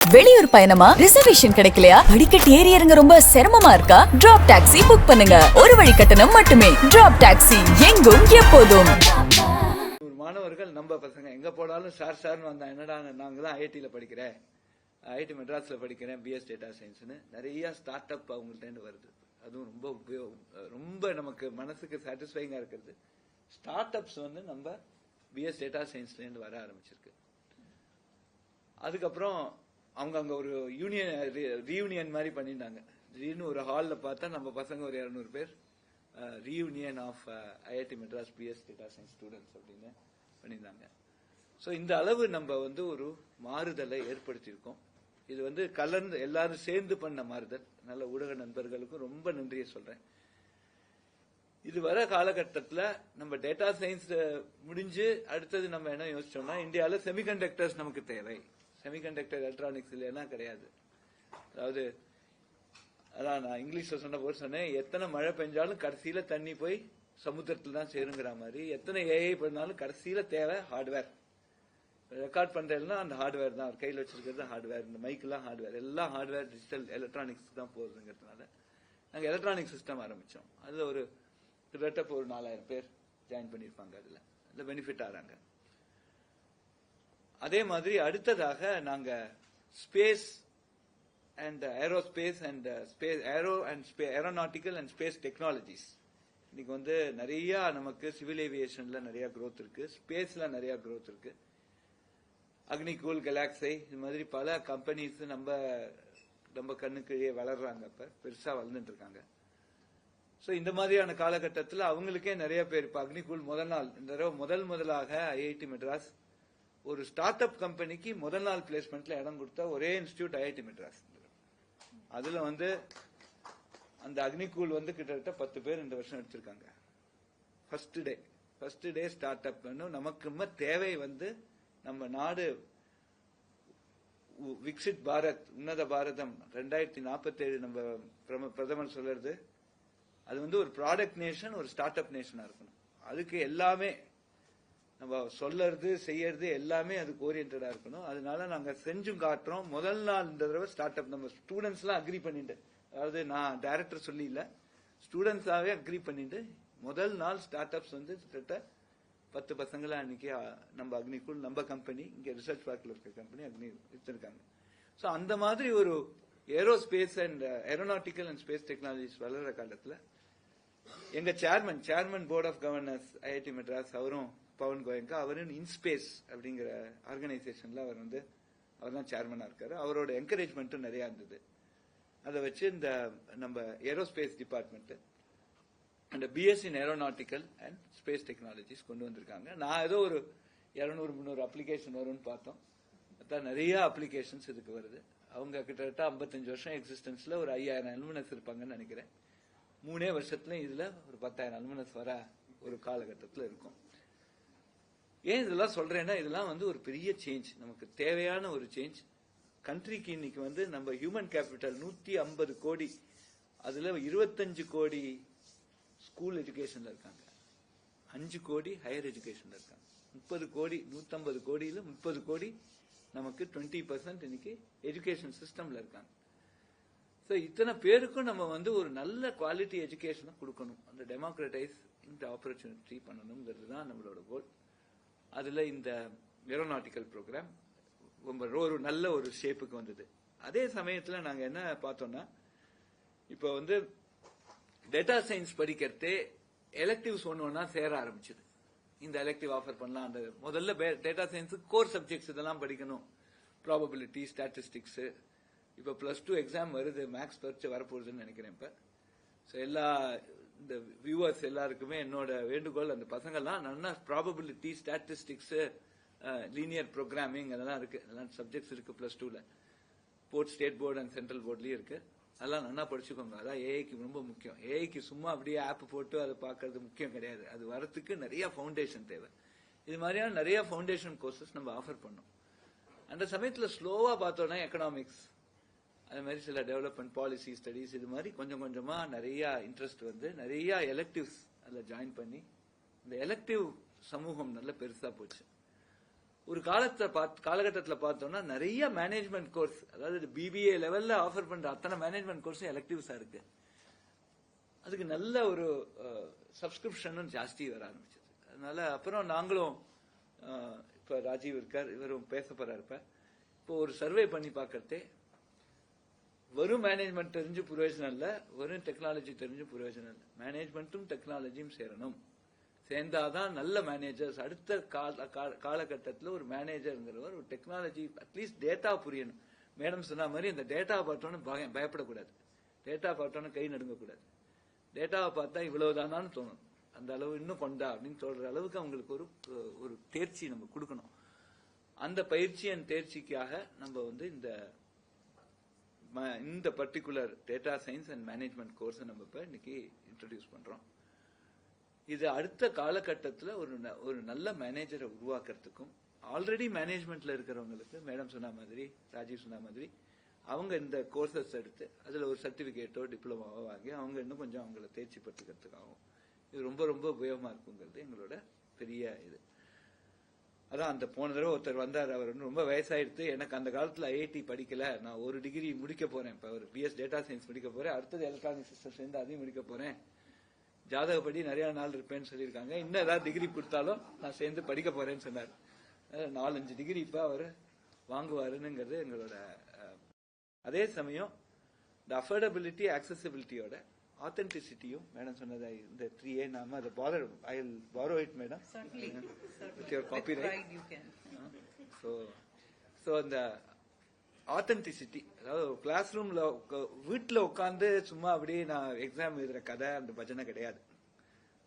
வெளியூர் பயணமா? ரிசர்வேஷன் கிடைக்கலையா? படிக்கட்டு ஏறி இறங்க ரொம்ப சிரமமா இருக்கா? டிராப் டாக்ஸி புக் பண்ணுங்க. ஒரு வழி கட்டணம் மட்டுமே. டிராப் டாக்ஸி, எங்கும் எப்போதும். மாணவர்கள் நம்ம பசங்க எங்க போனாலும் சார்னு வந்தா என்னடா நாங்க தான் ஐஐடியில் படிக்கிறேன், ஐஐடி மெட்ராஸ்ல படிக்கிறேன், பிஎஸ் டேட்டா சயின்ஸ்னு நிறைய ஸ்டார்ட் அப் அவங்கள்ட்ட வருது. அதுவும் ரொம்ப நமக்கு மனசுக்கு சாட்டிஸ்ஃபைங்கா இருக்கிறது. ஸ்டார்ட் அப்ஸ் நம்ம பிஎஸ் டேட்டா சயின்ஸ்லேருந்து வர ஆரம்பிச்சிருக்கு. அதுக்கப்புறம் அவங்க அங்க ஒரு ரீயூனியன் மாதிரி பண்ணியிருந்தாங்க. திடீர்னு ஒரு ஹாலில் பார்த்தா நம்ம பசங்க ஒரு 200 பேர் reunion of IIT Madras BS data science students அப்படின்னு பண்ணியிருந்தாங்க. ஸோ இந்த அளவு நம்ம ஒரு மாறுதலை ஏற்படுத்தியிருக்கோம். இது கலந்து எல்லாரும் சேர்ந்து பண்ண மாறுதல். நல்ல ஊடக நண்பர்களுக்கும் ரொம்ப நன்றியை சொல்றேன். இது வர காலகட்டத்தில் நம்ம டேட்டா சயின்ஸ் முடிஞ்சு அடுத்தது நம்ம என்ன யோசிச்சோம்னா, இந்தியாவில் செமிகண்டக்டர்ஸ் நமக்கு தேவை. செமிகண்டக்டர் எலக்ட்ரானிக்ஸ் இல்லைன்னா கிடையாது. அதாவது அதான் நான் இங்கிலீஷ்ல சொன்னேன், எத்தனை மழை பெஞ்சாலும் கடைசியில தண்ணி போய் சமுத்திரத்தில் தான் சேருங்கிற மாதிரி, எத்தனை ஏஐ பண்ணாலும் கடைசியில தேவை ஹார்ட்வேர். ரெக்கார்ட் பண்றதுனா அந்த ஹார்ட்வேர் தான், அவர் கையில் வச்சிருக்கிறது ஹார்ட்வேர், இந்த மைக்கெல்லாம் ஹார்ட்வேர், எல்லாம் ஹார்ட்வேர் டிஜிட்டல் எலக்ட்ரானிக்ஸ் தான் போகுதுங்கிறதுனால நாங்கள் எலக்ட்ரானிக் சிஸ்டம் ஆரம்பிச்சோம். அதுல ஒரு கிட்டத்தட்ட ஒரு 4000 பேர் ஜாயின் பண்ணியிருப்பாங்க. அதுல பெனிஃபிட் ஆறாங்க. அதே மாதிரி அடுத்ததாக நாங்க space and aerospace and aeronautical and space technologies, இன்னைக்கு நிறைய நமக்கு சிவில் ஏவியேஷன்ல நிறைய growth இருக்கு, ஸ்பேஸ்ல நிறைய growth இருக்கு. அக்னிகூல், கெலாக்ஸை, இது மாதிரி பல கம்பெனிஸ் நம்ம கண்ணுக்கு வளர்றாங்க, இப்ப பெருசா வளர்ந்துட்டு இருக்காங்க. ஸோ இந்த மாதிரியான காலகட்டத்தில் அவங்களுக்கே நிறைய பேர் இப்ப அக்னிகூல் இந்த தடவை முதலாக ஐஐடி மெட்ராஸ் ஒரு ஸ்டார்ட் அப் கம்பெனிக்கு முதல் நாள் பிளேஸ்மெண்ட்ல இடம் கொடுத்த ஒரே இன்ஸ்டிடியூட் ஐஐடி மெட்ராஸ். அதுல அந்த அக்னிகூல் கிட்டத்தட்ட 10 பேர் இந்த வருஷம் எடுத்திருக்காங்க. ஃபர்ஸ்ட் டே ஸ்டார்ட் அப் நமக்கு தேவை. நம்ம நாடு விக்சிட் பாரத், உன்னத பாரதம் 2047 நம்ம பிரதமர் சொல்றது, அது ஒரு ப்ராடக்ட் நேஷன், ஒரு ஸ்டார்ட் அப் நேஷனா இருக்கணும். அதுக்கு எல்லாமே நம்ம சொல்லறது செய்யறது எல்லாமே அதுக்கு ஓரியன்டா இருக்கணும். அதனால நாங்க செஞ்சும் காட்டுறோம். முதல் நாள் இந்த தடவை ஸ்டார்ட் அப் நம்ம ஸ்டூடெண்ட்ஸ் எல்லாம் அக்ரி பண்ணிட்டு, அதாவது நான் டைரக்டர் சொல்லி இல்ல, ஸ்டூடெண்ட்ஸாவே அக்ரி பண்ணிட்டு முதல் நாள் ஸ்டார்ட் அப்ஸ் கிட்டத்தட்ட 10 பசங்களை அன்னைக்கு நம்ம அக்னிக்குள் நம்ம கம்பெனி இங்க ரிசர்ச் பார்க்ல இருக்க கம்பெனி அக்னி எடுத்திருக்காங்க. ஸோ அந்த மாதிரி ஒரு aerospace and aeronautical and space technologies வளர்ற காலத்துல எங்க chairman board of governors IIT Madras, அவரும் பவன் கோயங்கா, அவரும் இன்ஸ்பேஸ் அப்படிங்கிற ஆர்கனைசேஷன்ல அவர் தான் சேர்மனா இருக்காரு. அவரோட என்கரேஜ்மெண்ட்டும் நிறைய இருந்தது. அதை வச்சு இந்த நம்ம ஏரோஸ்பேஸ் டிபார்ட்மெண்ட் அந்த BSc in aeronautical and space technologies கொண்டு வந்திருக்காங்க. நான் ஏதோ ஒரு 200-300 அப்ளிகேஷன் வரும்னு பார்த்தோம். அதான் நிறைய அப்ளிகேஷன்ஸ் இதுக்கு வருது. அவங்க கிட்டத்தட்ட 55 வருஷம் எக்ஸிஸ்டன்ஸ்ல ஒரு 5000 அலுமினஸ் இருப்பாங்கன்னு நினைக்கிறேன். 3 வருஷத்துல இதுல ஒரு 10,000 அலுமினஸ் வர ஒரு காலகட்டத்தில் இருக்கும். ஏன் இதெல்லாம் சொல்றேன்னா, இதெல்லாம் ஒரு பெரிய சேஞ்ச், நமக்கு தேவையான ஒரு சேஞ்ச். கண்ட்ரிக்கு இன்னைக்கு நம்ம ஹியூமன் கேபிட்டல் 150 கோடி, அதுல 25 கோடி ஸ்கூல் எஜுகேஷன்ல இருக்காங்க, 5 கோடி ஹையர் எஜுகேஷன்ல இருக்காங்க, 30 கோடி 150 கோடியில 30 கோடி நமக்கு 20% இன்னைக்கு எஜுகேஷன் சிஸ்டம்ல இருக்காங்க. ஸோ இத்தனை பேருக்கும் நம்ம ஒரு நல்ல குவாலிட்டி எஜுகேஷனை கொடுக்கணும், அந்த டெமோக்ரட்டைஸ் இந்த ஆப்பர்ச்சுனிட்டி பண்ணணுங்கிறது தான் நம்மளோட கோல். அதுல இந்த ஏரோநாட்டிக்கல் ப்ரோக்ராம் ஒரு நல்ல ஒரு ஷேப்புக்கு வந்தது. அதே சமயத்தில் நாங்க என்ன பார்த்தோம்னா, இப்போ டேட்டா சயின்ஸ் படிக்கிறதே எலெக்டிவ்ஸ் ஒன்னா சேர ஆரம்பிச்சது. இந்த எலெக்டிவ் ஆஃபர் பண்ணலாம். அந்த முதல்ல டேட்டா சயின்ஸ் கோர் சப்ஜெக்ட்ஸ் இதெல்லாம் படிக்கணும், ப்ராபபிலிட்டி, ஸ்டாட்டிஸ்டிக்ஸ். இப்ப +2 எக்ஸாம் வருது, மேக்ஸ் பரீட்சை வரப்போகுதுன்னு நினைக்கிறேன். இப்ப ஸோ எல்லா இந்த வியூவர்ஸ் எல்லாருக்குமே என்னோட வேண்டுகோள், அந்த பசங்கள்லாம் நல்லா ப்ராபபிலிட்டி, ஸ்டாட்டிஸ்டிக்ஸ், லீனியர் ப்ரோக்ராமிங் அதெல்லாம் இருக்கு, அதெல்லாம் சப்ஜெக்ட்ஸ் இருக்கு +2ல. ஸ்டேட் போர்டு அண்ட் சென்ட்ரல் போர்ட்லயும் இருக்கு. அதெல்லாம் நல்லா படிச்சுக்கோங்க. அதான் ஏஐக்கு ரொம்ப முக்கியம். ஏஐக்கு சும்மா அப்படியே ஆப் போட்டு அதை பார்க்கறது முக்கியம் கிடையாது. அது வரத்துக்கு நிறைய ஃபவுண்டேஷன் தேவை. இது மாதிரியான நிறைய ஃபவுண்டேஷன் கோர்சஸ் நம்ம ஆஃபர் பண்ணோம். அந்த சமயத்தில் ஸ்லோவா பார்த்தோம்னா எக்கனாமிக்ஸ், அது மாதிரி சில டெவலப்மெண்ட் பாலிசி ஸ்டடிஸ், இது மாதிரி கொஞ்சம் கொஞ்சமா நிறைய இன்ட்ரெஸ்ட் நிறைய எலெக்டிவ்ஸ் அதில் ஜாயின் பண்ணி இந்த எலெக்டிவ் சமூகம் நல்ல பெருசா போச்சு. ஒரு காலகட்டத்தில் பார்த்தோம்னா நிறைய மேனேஜ்மெண்ட் கோர்ஸ், அதாவது பிபிஏ லெவல்ல ஆஃபர் பண்ற அத்தனை மேனேஜ்மெண்ட் கோர்ஸும் எலக்டிவ்ஸா இருக்கு. அதுக்கு நல்ல ஒரு சப்ஸ்கிரிப்ஷனும் ஜாஸ்தி வர ஆரம்பிச்சது. அதனால அப்புறம் நாங்களும் இப்ப ராஜீவ் இருக்கார், இவரும் பேச போறாரு. இப்போ ஒரு சர்வே பண்ணி பார்க்கறதே வெறும் மேனேஜ்மெண்ட் தெரிஞ்சு பிரயோஜனம் இல்ல, வெறும் டெக்னாலஜி தெரிஞ்சு பிரயோஜனம் இல்ல, மேனேஜ்மெண்ட்டும் டெக்னாலஜியும் சேரணும். சேர்ந்தாதான் நல்ல மேனேஜர்ஸ். அடுத்த காலகட்டத்தில் ஒரு மேனேஜர்ங்கிறவர் ஒரு டெக்னாலஜி அட்லீஸ்ட் டேட்டா புரியணும். மேடம் சொன்ன மாதிரி இந்த டேட்டா பார்த்தோன்னு பயப்படக்கூடாது, டேட்டா பார்த்தோன்னு கை நடுங்கக்கூடாது, டேட்டாவை பார்த்தா இவ்வளவுதானான்னு தோணும், அந்த அளவு இன்னும் கொண்டா அப்படின்னு சொல்ற அளவுக்கு அவங்களுக்கு ஒரு தேர்ச்சி நம்ம கொடுக்கணும். அந்த பயிற்சி தேர்ச்சிக்காக நம்ம வந்து இந்த particular data science and management course நம்ம இப்ப இன்னைக்கு இன்ட்ரோடியூஸ் பண்றோம். இது அடுத்த காலகட்டத்தில் ஒரு நல்ல மேனேஜரை உருவாக்குறதுக்கும், ஆல்ரெடி மேனேஜ்மெண்ட்ல இருக்கிறவங்களுக்கு மேடம் சொன்ன மாதிரி, ராஜீவ் சொன்ன மாதிரி, அவங்க இந்த கோர்சஸ் எடுத்து அதுல ஒரு சர்டிபிகேட்டோ டிப்ளமாவோ வாங்கி அவங்க இன்னும் கொஞ்சம் அவங்கள தேர்ச்சி பெற்றுக்கிறதுக்காகவும் இது ரொம்ப ரொம்ப உபயோகமா இருக்குங்கிறது எங்களோட பெரிய இது. அதான் அந்த போன தடவை ஒருத்தர் வந்தார், அவர் ரொம்ப வயசாயிடுத்து, எனக்கு அந்த காலத்துல ஐஐடி படிக்கல, நான் ஒரு டிகிரி முடிக்க போறேன், இப்ப ஒரு பிஎஸ் டேட்டா சயின்ஸ் முடிக்க போறேன், அடுத்தது எலக்ட்ரானிக் சிஸ்டம் சேர்ந்து அதையும் முடிக்க போறேன், ஜாதகப்படி நிறைய நாள் இருப்பேன்னு சொல்லியிருக்காங்க, இன்னும் ஏதாவது டிகிரி கொடுத்தாலும் நான் சேர்ந்து படிக்க போறேன்னு சொன்னார். 4-5 டிகிரி இப்ப அவர் வாங்குவாருங்கிறது எங்களோட. அதே சமயம் இந்த அஃபோர்டபிலிட்டி ஆக்சசிபிலிட்டியோட ஆத்தென்டிசிட்டியும் மேடம் சொன்னதை இந்த 3A நாம அதை I will borrow it madam with your copyright. so அந்த ஆத்தென்டிசிட்டி, அதாவது கிளாஸ் ரூம்ல வீட்டுல உட்காந்து சும்மா அப்படியே நான் எக்ஸாம் எழுதுற கதை அந்த பஜனை கிடையாது.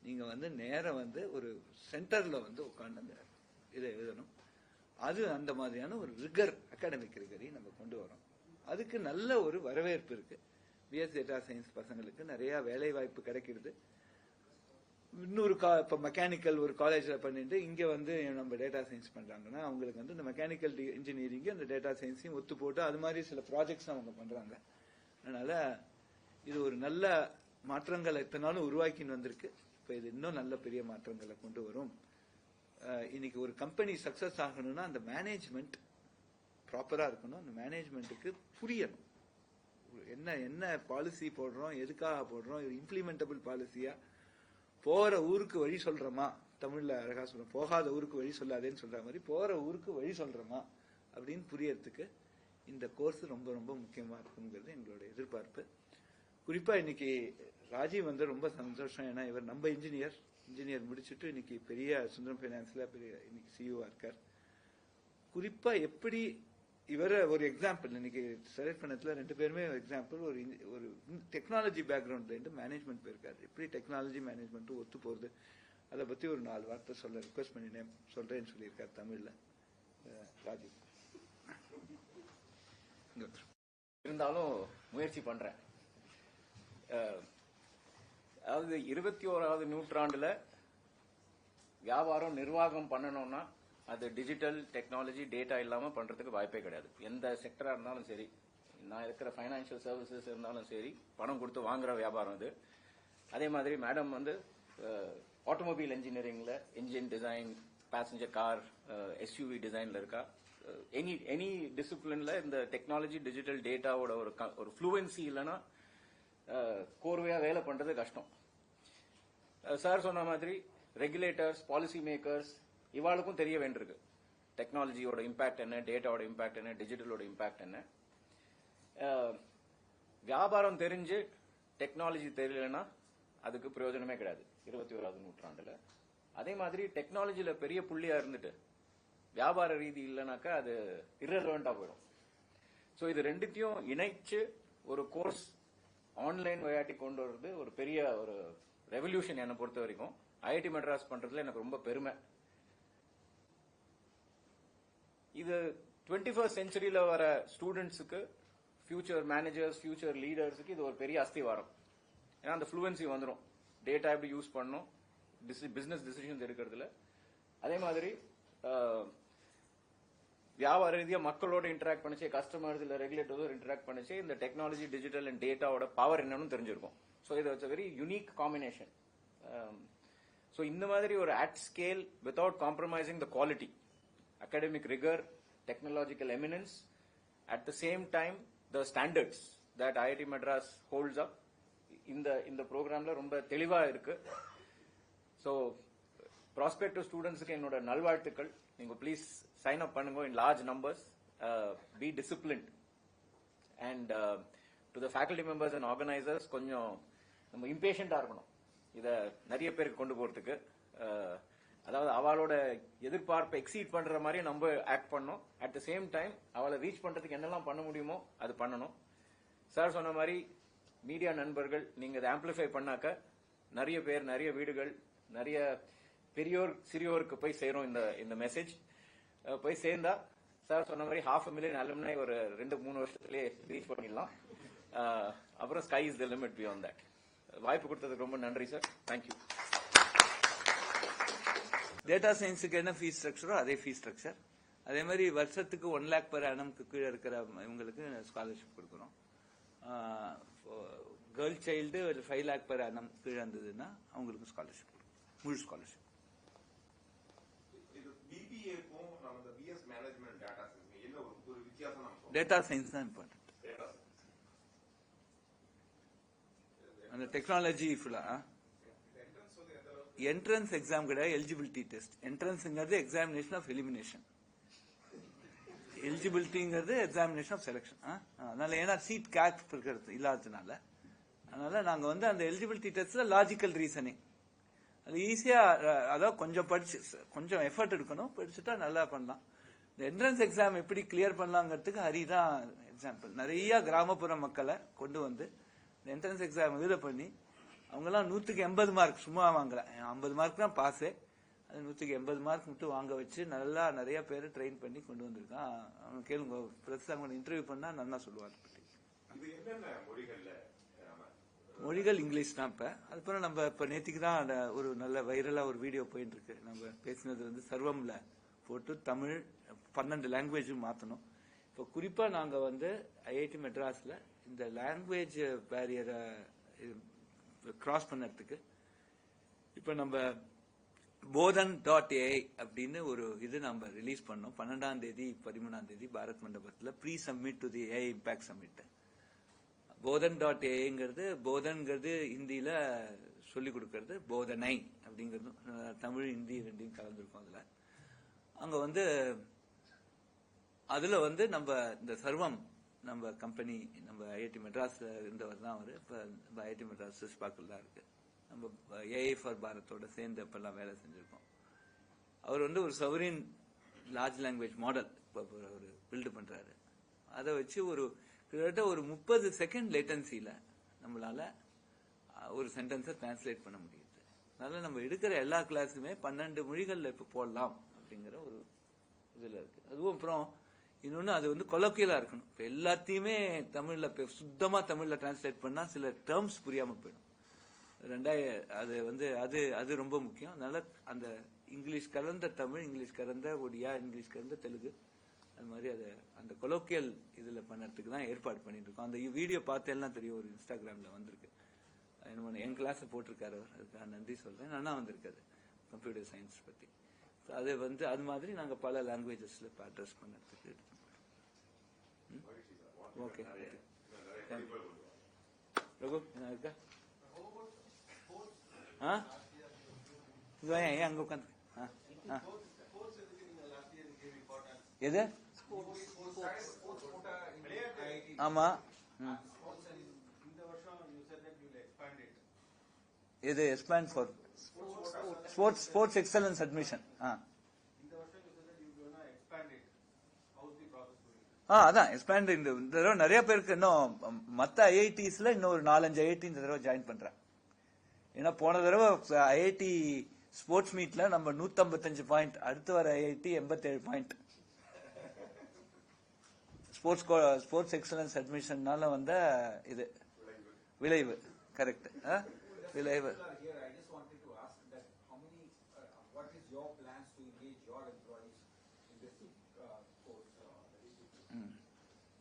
நீங்க வந்து நேரம் வந்து ஒரு சென்டர்ல வந்து உட்காந்து அந்த இதை எழுதணும். அது அந்த மாதிரியான ஒரு ரிகர், அகாடமிக் ரிகரையும் நம்ம கொண்டு வரோம். அதுக்கு நல்ல ஒரு வரவேற்பு இருக்கு. பிஎஸ் டேட்டா சயின்ஸ் பசங்களுக்கு நிறைய வேலை வாய்ப்பு கிடைக்கிறது. இன்னொரு இப்ப மெக்கானிக்கல் ஒரு காலேஜ்ல பண்ணிட்டு இங்க வந்து நம்ம டேட்டா சயின்ஸ் பண்றாங்கன்னா அவங்களுக்கு வந்து இந்த மெக்கானிக்கல் இன்ஜினியரிங் அந்த டேட்டா சயின்ஸையும் ஒத்து போட்டு அது மாதிரி சில ப்ராஜெக்ட்ஸ் அவங்க பண்றாங்க. அதனால இது ஒரு நல்ல மாற்றங்களை இத்தனை நாளும் உருவாக்கின்னு வந்திருக்கு. இப்ப இது இன்னும் நல்ல பெரிய மாற்றங்களை கொண்டு வரும். இன்னைக்கு ஒரு கம்பெனி சக்சஸ் ஆகணும்னா அந்த மேனேஜ்மெண்ட் ப்ராப்பரா இருக்கணும். அந்த மேனேஜ்மெண்ட்டுக்கு புரியணும் என்ன பாலிசி போடுறோம், எதுக்காக போடுறோம், இது இம்ப்ளிமெண்டபிள் பாலிசியா, போற ஊருக்கு வழி சொல்றோமா, தமிழ்ல அழகா சொல்றோம், போகாத ஊருக்கு வழி சொல்லாதேன்னு சொல்ற மாதிரி போற ஊருக்கு வழி சொல்றோமா அப்படின்னு புரியறதுக்கு இந்த கோர்ஸ் ரொம்ப ரொம்ப முக்கியமா இருக்குங்கிறது எங்களோட எதிர்பார்ப்பு. குறிப்பா இன்னைக்கு ராஜீவ் வந்து ரொம்ப சந்தோஷம். ஏன்னா இவர் நம்ம இன்ஜினியர் முடிச்சுட்டு இன்னைக்கு பெரிய சுந்தரம் பைனான்ஸ்ல பெரிய இன்னைக்கு சிஇஓ இருக்கார். குறிப்பா எப்படி இவர ஒரு எக்ஸாம்பிள் இன்னைக்கு செலக்ட் பண்ணதுல 2 பேருமே எக்ஸாம்பிள். ஒரு டெக்னாலஜி பேக்ரவுண்ட்ல இருந்து மேனேஜ்மெண்ட் போயிருக்காரு. எப்படி டெக்னாலஜி மேனேஜ்மெண்ட் ஒத்து போறது அதை பத்தி ஒரு 4 வார்த்தை சொல்ல ரிக்வெஸ்ட் பண்ணி சொல்றேன்னு சொல்லியிருக்காரு தமிழ்ல. ராஜீவ் இருந்தாலும் முயற்சி பண்றேன். அதாவது 21வது நூற்றாண்டுல வியாபாரம் நிர்வாகம் பண்ணணும்னா அது டிஜிட்டல் டெக்னாலஜி டேட்டா இல்லாம பண்றதுக்கு வாய்ப்பே கிடையாது. எந்த செக்டரா இருந்தாலும் சரி, நான் இருக்கிற பைனான்சியல் சர்வீசஸ் இருந்தாலும் சரி, பணம் கொடுத்து வாங்குற வியாபாரம் இது. அதே மாதிரி மேடம் வந்து ஆட்டோமொபைல் இன்ஜினியரிங்ல engine design, passenger car, SUV டிசைன்ல இருக்கா. எனி டிசிப்ளின்ல இந்த டெக்னாலஜி டிஜிட்டல் டேட்டாவோட ஒரு ஃப்ளூவன்சி இல்லைன்னா கோர்வையா வேலை பண்றது கஷ்டம். சார் சொன்ன மாதிரி ரெகுலேட்டர்ஸ், பாலிசி மேக்கர்ஸ் இவாளுக்கும் தெரிய வேண்டியிருக்கு டெக்னாலஜியோட இம்பாக்ட் என்ன, டேட்டாவோட இம்பாக்ட் என்ன, டிஜிட்டலோட இம்பாக்ட் என்ன. வியாபாரம் தெரிஞ்சு டெக்னாலஜி தெரியலன்னா அதுக்கு பிரயோஜனமே கிடையாது 21வது நூற்றாண்டுல. அதே மாதிரி டெக்னாலஜில பெரிய புள்ளியா இருந்துட்டு வியாபார ரீதி இல்லைனாக்கா அது irrelevant-ஆ போயிடும். ஸோ இது ரெண்டுத்தையும் இணைச்சு ஒரு கோர்ஸ் ஆன்லைன் விளையாட்டி கொண்டு வர்றது ஒரு பெரிய ஒரு ரெவல்யூஷன். என்னை பொறுத்த வரைக்கும் ஐஐடி மெட்ராஸ் பண்றதுல எனக்கு ரொம்ப பெருமை. இது 21st செஞ்சுரியில வர ஸ்டூடெண்ட்ஸுக்கு, ஃபியூச்சர் மேனேஜர்ஸ், ஃபியூச்சர் லீடர்ஸுக்கு இது ஒரு பெரிய அஸ்திவாரம். ஏன்னா அந்த ஃப்ளூவன்சி வந்துடும், டேட்டா எப்படி யூஸ் பண்ணணும், பிசினஸ் டிசிஷன்ஸ் எடுக்கிறதுல. அதே மாதிரி வியாபார ரீதியா மக்களோட இன்டராக்ட் பண்ணிச்சு, கஸ்டமர்ஸ் இல்ல ரெகுலேட்டர்ஸோட இன்டராக்ட் பண்ணிச்சு, இந்த டெக்னாலஜி டிஜிட்டல் அண்ட் டேட்டாவோட பவர் என்னன்னு தெரிஞ்சிருக்கும். ஸோ இது it's very unique combination. So இந்த மாதிரி ஒரு at scale without compromising the quality academic rigor, technological eminence, at the same time the standards that IIT Madras holds up இந்த ப்ரோக்ராம்ல ரொம்ப தெளிவா இருக்கு. ஸோ ப்ராஸ்பெக்டிவ் ஸ்டூடெண்ட்ஸுக்கு என்னோட நல்வாழ்த்துக்கள். நீங்க ப்ளீஸ் சைன் அப் பண்ணுங்க in large numbers. Be disciplined. And to the faculty members and organisers, கொஞ்சம் நம்ம இம்பேஷண்டா இருக்கணும் இதை நிறைய பேருக்கு கொண்டு போறதுக்கு. அதாவது அவளோட எதிர்பார்ப்பை எக்ஸீட் பண்ற மாதிரி நம்ம ஆக்ட் பண்ணணும். அட் த சேம் டைம் அவளை ரீச் பண்றதுக்கு என்னெல்லாம் பண்ண முடியுமோ அது பண்ணணும். சார் சொன்ன மாதிரி மீடியா நண்பர்கள், நீங்க அதை ஆம்பிளிஃபை பண்ணாக்க நிறைய பேர், நிறைய வீடுகள், நிறைய பெரியோர் சிறியோருக்கு போய் சேரும் இந்த மெசேஜ். போய் சேர்ந்தா சார் சொன்ன மாதிரி 500,000 அலுமினை ஒரு 2-3 வருஷத்துலயே ரீச் பண்ணிடலாம். அப்புறம் sky is the limit beyond that. வாய்ப்பு கொடுத்ததுக்கு ரொம்ப நன்றி சார். தேங்க்யூ. டேட்டா சயின்ஸுக்கு என்ன ஃபீஸ் ஸ்ட்ரக்சரோ அதே ஃபீஸ் ஸ்ட்ரக்சர். அதே மாதிரி வருஷத்துக்கு 1 lakh per annumக்கு கீழே இருக்கிற இவங்களுக்கு ஸ்காலர்ஷிப் கொடுக்குறோம். கேர்ள் சைல்டு ஒரு 5 lakh per annum கீழே இருந்ததுன்னா அவங்களுக்கு ஸ்காலர்ஷிப் கொடுக்கும், முழு ஸ்காலர்ஷிப். டேட்டா சயின்ஸ் தான் இம்பார்ட்டன்ட். அந்த டெக்னாலஜி ஃபுல்லா என்ட்ரன்ஸ் எக்ஸாம் கிடையாது, எலிஜிபிலிட்டி டெஸ்ட். என்ட்ரன்ஸ்ங்கிறது எக்ஸாமினேஷன் ஆஃப் எலிமினேஷன், எலிஜிபிலிட்டிங்கிறது எக்ஸாமினேஷன் ஆஃப் செலக்ஷன். அதனால ஏன்னா சீட் கேப் இருக்கிறது இல்லாததுனால, அதனால நாங்க வந்து அந்த எலிஜிபிலிட்டி டெஸ்ட்ல லாஜிக்கல் ரீசனிங் அது ஈஸியா, அதாவது கொஞ்சம் படிச்சு கொஞ்சம் எஃபர்ட் எடுக்கணும், படிச்சுட்டா நல்லா பண்ணலாம். இந்த என்ட்ரன்ஸ் எக்ஸாம் எப்படி கிளியர் பண்ணலாங்கிறதுக்கு ஹரிதான் எக்ஸாம்பிள். நிறைய கிராமப்புற மக்களை கொண்டு வந்து இந்த என்ட்ரன்ஸ் எக்ஸாம் எழுத பண்ணி அவங்கெல்லாம் 100க்கு 80 மார்க் சும்மா வாங்கல, 50 மார்க் தான் பாஸு, அது 100க்கு 80 மார்க் மட்டும் வாங்க வச்சு நல்லா நிறைய பேரை ட்ரெயின் பண்ணி கொண்டு வந்திருக்கான். அவங்க கேளுங்க, பிரஸ் அவங்க இன்டர்வியூ பண்ணா நல்லா சொல்லுவாங்க. மொழிகள் இங்கிலீஷ் தான். இப்ப அதுக்கப்புறம் நம்ம இப்ப நேத்திக்கு தான் ஒரு நல்ல வைரலா ஒரு வீடியோ போயிட்டு இருக்கு. நம்ம பேசினது வந்து சர்வம்ல போட்டு தமிழ் 12 லாங்குவேஜ் மாத்தணும். இப்போ குறிப்பா நாங்க வந்து ஐஐடி மெட்ராஸ்ல இந்த லாங்குவேஜ் பேரியரை கிராஸ் பண்ணறதுக்கு இப்ப நம்ம bodan.ai அப்படின்னு ஒரு இது நம்ம ரிலீஸ் பண்ணோம். 12ஆம் தேதி 13ஆம் தேதி பாரத் மண்டபத்துல pre submit to the AI impact submit. bodan.ai போதன்கிறது ஹிந்தியில சொல்லி கொடுக்கறது, போதனை அப்படிங்கிறது தமிழ் ஹிந்தி ரெண்டையும் கலந்துருக்கும். அங்க வந்து அதுல வந்து நம்ம இந்த சர்வம் நம்ம கம்பெனி, நம்ம ஐஐடி மெட்ராஸ்ல இருந்தவர் தான் அவரு. இப்ப ஐஐடி மெட்ராஸ் ஸ்பாக்கில் தான் இருக்கு. நம்ம ஏஐ ஃபார் பாரத்தோட சேர்ந்து அப்பெல்லாம் வேலை செஞ்சிருக்கோம். அவர் வந்து ஒரு சவரின் லார்ஜ் லாங்குவேஜ் மாடல் ஒரு பில்டு பண்றாரு. அதை வச்சு ஒரு கிட்டத்தட்ட ஒரு 30 செகண்ட் லேட்டன்சில நம்மளால ஒரு சென்டென்ஸை டிரான்ஸ்லேட் பண்ண முடியுது. அதனால நம்ம எடுக்கிற எல்லா கிளாஸுமே 12 மொழிகள்ல இப்ப போடலாம் அப்படிங்கிற ஒரு இதுல இருக்கு. அதுவும் அப்புறம் இன்னொன்னு, அது வந்து கொலோக்கியலா இருக்கணும். இப்ப எல்லாத்தையுமே தமிழ்ல சுத்தமா தமிழ்ல டிரான்ஸ்லேட் பண்ணா சில டேர்ம்ஸ் புரியாம போயிடும். அது வந்து அது ரொம்ப முக்கியம். அதனால அந்த இங்கிலீஷ் கலந்த தமிழ், இங்கிலீஷ் கலந்த ஒடியா, இங்கிலீஷ் கலந்த தெலுங்கு, அது மாதிரி அதை அந்த கொலோக்கியல் இதுல பண்ணறதுக்கு தான் ஏற்பாடு பண்ணிட்டு இருக்கோம். அந்த வீடியோ பார்த்து எல்லாம் தெரியும், ஒரு இன்ஸ்டாகிராம்ல வந்திருக்கு. என் கிளாஸ் போட்டிருக்காரு, அதுக்காக நன்றி சொல்றேன். நல்லா வந்திருக்காரு கம்ப்யூட்டர் சயின்ஸ் பத்தி. அது வந்து அது மாதிரி நாங்க பல லாங்குவேஜஸ்ல அட்ரஸ் பண்ணறதுக்கு. ஓகே ரகு என்ன இருக்கா? ஏன் அங்க உட்காந்து எது? ஆமா, இது expand for sports excellence admission. அதான் எக்ஸ்பேண்ட். இந்த தடவை நிறைய பேருக்கு இன்னும் மற்ற ஐஐடிஸ்ல இன்னும் ஒரு 4-5 ஐஐடி இந்த தடவை ஜாயின் பண்றேன். ஏன்னா போன தடவை ஐஐடி ஸ்போர்ட்ஸ் மீட்ல நம்ம 155 பாயிண்ட், அடுத்து வர ஐஐடி 87 பாயிண்ட். ஸ்போர்ட்ஸ் எக்ஸலன்ஸ் அட்மிஷன்னால வந்த இது விளைவு. கரெக்ட், விளைவு.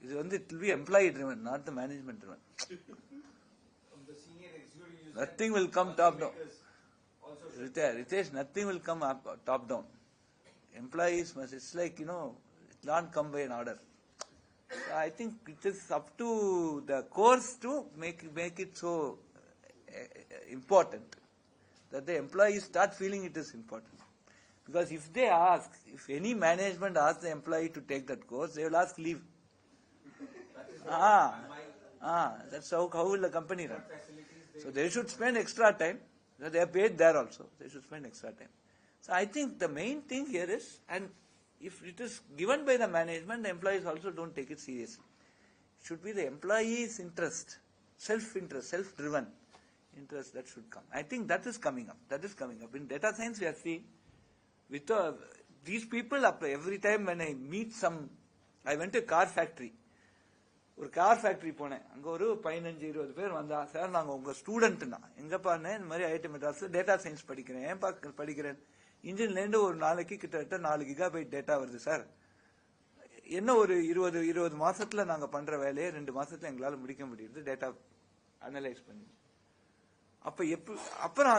இது வந்து it will be employee driven, not the management driven. Nothing will come top down. Ritesh, nothing will come up top down. Employees must, it's like, it can't come by an order. So I think it is up to the course to make it so important that the employees start feeling it is important. Because if any management asks the employee to take that course, they will ask leave. That's how will the company run. So they should spend extra time. They are paid there also. They should spend extra time. So I think the main thing here is, and if it is given by the management, the employees also don't take it seriously. It should be the employee's interest, self-interest, self-driven interest that should come. I think that is coming up. In data science, we are seeing with these people, every time when I meet I went to a car factory. ஒரு car factory போனேன். அங்க ஒரு 15-20 பேர் வந்தா, sir நாங்க உங்க ஸ்டூடெண்ட்னா எங்க பாருங்க இந்த மாதிரி ஐஐடி மெட்ராஸ்ல டேட்டா சயின்ஸ் படிக்கிறேன். இன்ஜின்ல இருந்து ஒரு நாளைக்கு கிட்டத்தட்ட 4 GB டேட்டா வருது சார். என்ன ஒரு 20 மாசத்துல நாங்க பண்ற வேலையை 2 மாசத்துல எங்களால முடிக்க முடியுது டேட்டா அனலைஸ் பண்ணி. அப்புறம்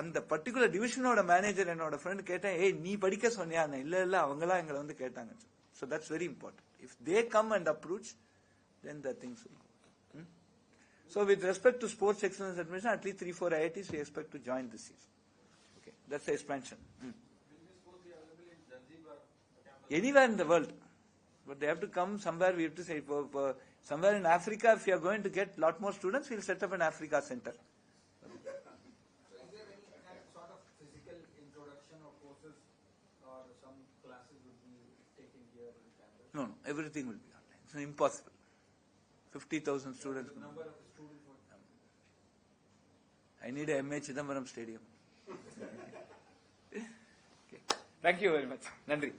அந்த பர்டிகுலர் டிவிஷனோட மேனேஜர் என்னோட ஃப்ரெண்ட் கேட்டேன், ஏய் நீ படிக்க சொன்னியா? இல்ல அவங்களா எங்களை வந்து கேட்டாங்க. So that's very important. If they come and approach, then the things will go. So with respect to sports excellence admission, at least 3-4 IITs we expect to join this year. Okay, that's the expansion. Will this course be available in Zanzibar? Anywhere in the world. But they have to come somewhere. We have to say, somewhere in Africa, if you are going to get lot more students, we'll set up an Africa center. So is there any sort of physical introduction of courses or some classes would be taken here on campus? No, everything will be online. It's impossible. 50,000 students. The number of students would I need a MH Chidambaram Stadium. Okay. Thank you very much. Nandri.